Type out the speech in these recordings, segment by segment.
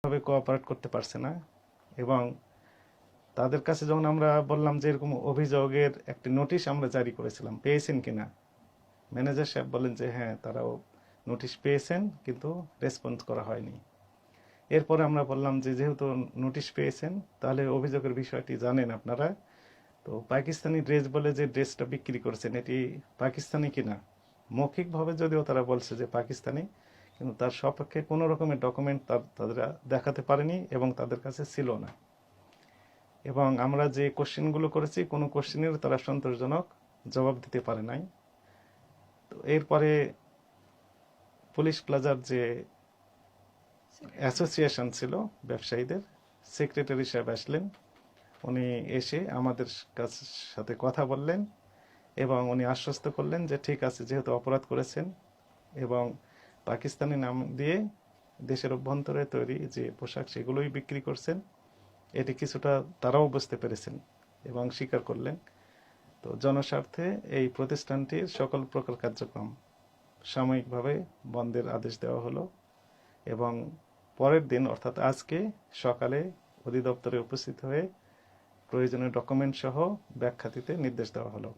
ভাবে কোঅপারেট করতে পারছে না। এবং তাদের কাছে যখন আমরা বললাম যে এরকম অভিযোগের একটি নোটিশ আমরা জারি করেছিলাম, পেয়েছেন কিনা, ম্যানেজার সাহেব বলেন যে হ্যাঁ তারাও নোটিশ পেয়েছেন কিন্তু রেসপন্স করা হয়নি। এরপরে আমরা বললাম যে যেহেতু নোটিশ পেয়েছেন তাহলে অভিযোগের বিষয়টি জানেন আপনারা, তো পাকিস্তানি ড্রেস বলে যে ড্রেসটা বিক্রি করছেন এটি পাকিস্তানি কিনা। মৌখিকভাবে যদিও তারা বলছে যে পাকিস্তানি, কিন্তু তার সপক্ষে কোনো রকমের ডকুমেন্ট তারা দেখাতে পারেনি এবং তাদের কাছে ছিল না। এবং আমরা যে কোশ্চেনগুলো করেছি কোনো কোশ্চেনের তারা সন্তোষজনক জবাব দিতে পারে নাই। তো এরপরে পুলিশ প্লাজার যে অ্যাসোসিয়েশন ছিল ব্যবসায়ীদের, সেক্রেটারি সাহেব আসলেন। উনি এসে আমাদের সাথে কথা বললেন এবং উনি আশ্বস্ত করলেন যে ঠিক আছে, যেহেতু অপরাধ করেছেন এবং পাকিস্তানি নাম দিয়ে দেশের অভ্যন্তরে তৈরি যে পোশাক সেগুলোই বিক্রি করছেন, এটি কিছুটা তারাও বুঝতে পেরেছেন এবং স্বীকার করলেন। তো জনস্বার্থে এই প্রতিষ্ঠানটির সকল প্রকার কার্যক্রম সাময়িকভাবে বন্ধের আদেশ দেওয়া হলো এবং পরের দিন অর্থাৎ আজকে সকালে অধিদপ্তরে উপস্থিত হয়ে প্রয়োজনীয় ডকুমেন্ট সহ ব্যাখ্যা দিতে নির্দেশ দেওয়া হলো।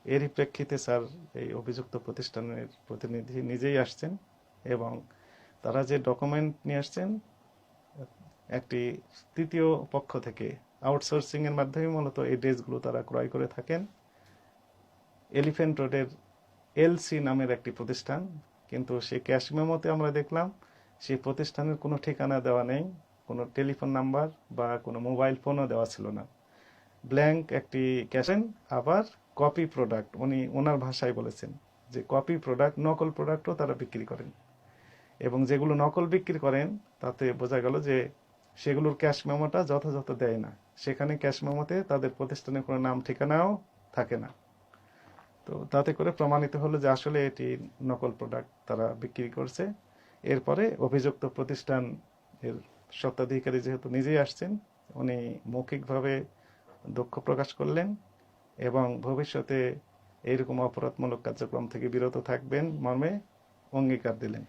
এরই প্রেক্ষিতে স্যার এই অভিযুক্ত প্রতিষ্ঠানের প্রতিনিধি নিজেই আসছেন এবং তারা যে ডকুমেন্ট নিয়ে আসছেন একটি তৃতীয় পক্ষ থেকে আউটসোর্সিং এর মাধ্যমে মূলত এই ড্রেসগুলো তারা ক্রয় করে থাকেন। এলিফ্যান্ট রোডের এলসি নামের একটি প্রতিষ্ঠান, কিন্তু সেই ক্যাশ মেমোতে আমরা দেখলাম সেই প্রতিষ্ঠানের কোনো ঠিকানা দেওয়া নেই, কোনো টেলিফোন নাম্বার বা কোনো মোবাইল ফোনও দেওয়া ছিল না। ব্ল্যাঙ্ক একটি ক্যাশেন, আবার কপি প্রোডাক্ট, উনি ওনার ভাষায় বলেছেন যে কপি প্রোডাক্ট, নকল প্রোডাক্টও তারা বিক্রি করেন। এবং যেগুলো নকল বিক্রি করেন তাতে বোঝা গেল যে সেগুলোর ক্যাশ মেমোটা যথাযথ দেয় না, সেখানে ক্যাশ মেমোতে তাদের প্রতিষ্ঠানের কোনো নাম ঠিকানাও থাকে না। তো তাতে করে প্রমাণিত হলো যে আসলে এটি নকল প্রোডাক্ট তারা বিক্রি করছে। এরপরে অভিযুক্ত প্রতিষ্ঠান এর স্বত্বাধিকারী যেহেতু নিজেই আসছেন, উনি মৌখিকভাবে দুঃখ প্রকাশ করলেন এবং ভবিষ্যতে এইরকম অপরাধমূলক কার্যক্রম থেকে বিরত থাকবেন মর্মে অঙ্গীকার দিলেন,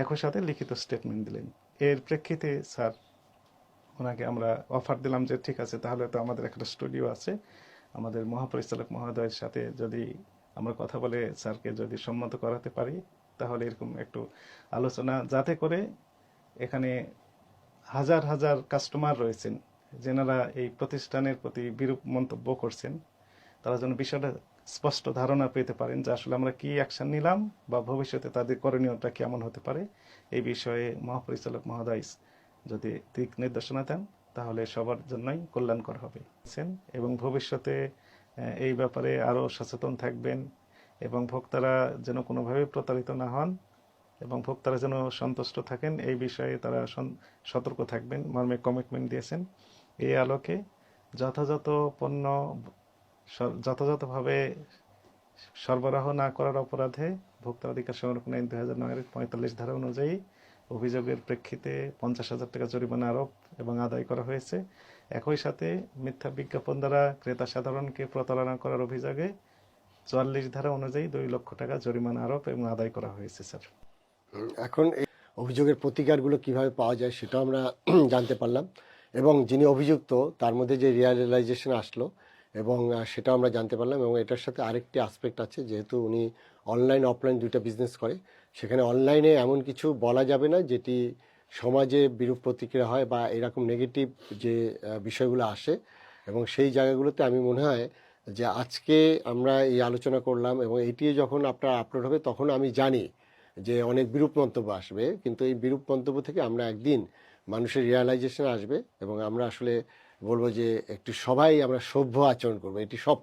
একই সাথে লিখিত স্টেটমেন্ট দিলেন। এর প্রেক্ষিতে স্যার ওনাকে আমরা অফার দিলাম যে ঠিক আছে, তাহলে তো আমাদের একটা স্টুডিও আছে, আমাদের মহাপরিচালক মহোদয়ের সাথে যদি আমরা কথা বলে স্যারকে যদি সম্মত করাতে পারি তাহলে এরকম একটু আলোচনা, যাতে করে এখানে হাজার হাজার কাস্টমার রয়েছেন যেনারা এই প্রতিষ্ঠানের প্রতি বিরূপ মন্তব্য করছেন, তারা যেন বিষয়টা স্পষ্ট ধারণা পেতে পারেন যে আসলে আমরা কি অ্যাকশন নিলাম বা ভবিষ্যতে তাদের করণীয়টা কেমন হতে পারে। এই বিষয়ে মহাপরিচালক মহোদয় যদি দিক নির্দেশনা দেন তাহলে সবার জন্যই কল্যাণকর হবে এবং ভবিষ্যতে এই ব্যাপারে আরও সচেতন থাকবেন এবং ভোক্তারা যেন কোনোভাবে প্রতারিত না হন এবং ভোক্তারা যেন সন্তুষ্ট থাকেন এই বিষয়ে তারা সতর্ক থাকবেন মর্মে কমিটমেন্ট দিয়েছেন। এই আলোকে যথাযথ পণ্য যথাযথভাবে সরবরাহ না করার অপরাধে ভোক্তা অধিকার সংরক্ষণ আইন 2009 এর 45 ধারা অনুযায়ী অভিযোগের প্রেক্ষিতে 50,000 টাকা জরিমানা আরোপ এবং আদায় করা হয়েছে। একই সাথে মিথ্যা বিজ্ঞাপন দ্বারা ক্রেতা সাধারণকে প্রতারণা করার অভিযোগে 44 ধারা অনুযায়ী 2 লক্ষ টাকা জরিমানা আরোপ এবং আদায় করা হয়েছে। স্যার, এখন এই অভিযোগের প্রতিকারগুলো কিভাবে পাওয়া যায় সেটা আমরা জানতে পারলাম এবং যিনি অভিযুক্ত তার মধ্যে যে রিয়ালাইজেশন আসলো এবং সেটা আমরা জানতে পারলাম। এবং এটার সাথে আরেকটি আসপেক্ট আছে, যেহেতু উনি অনলাইন অফলাইন দুইটা বিজনেস করে, সেখানে অনলাইনে এমন কিছু বলা যাবে না যেটি সমাজে বিরূপ প্রতিক্রিয়া হয় বা এরকম নেগেটিভ যে বিষয়গুলো আসে। এবং সেই জায়গাগুলোতে আমি মনে হয় যে আজকে আমরা এই আলোচনা করলাম এবং এটি যখন আপনার আপলোড হবে তখন আমি জানি যে অনেক বিরূপ মন্তব্য আসবে, কিন্তু এই বিরূপ মন্তব্য থেকে আমরা একদিন মানুষের রিয়ালাইজেশন আসবে এবং আমরা আসলে বলবো যে একটু সবাই আমরা সভ্য আচরণ করবো, এটি সব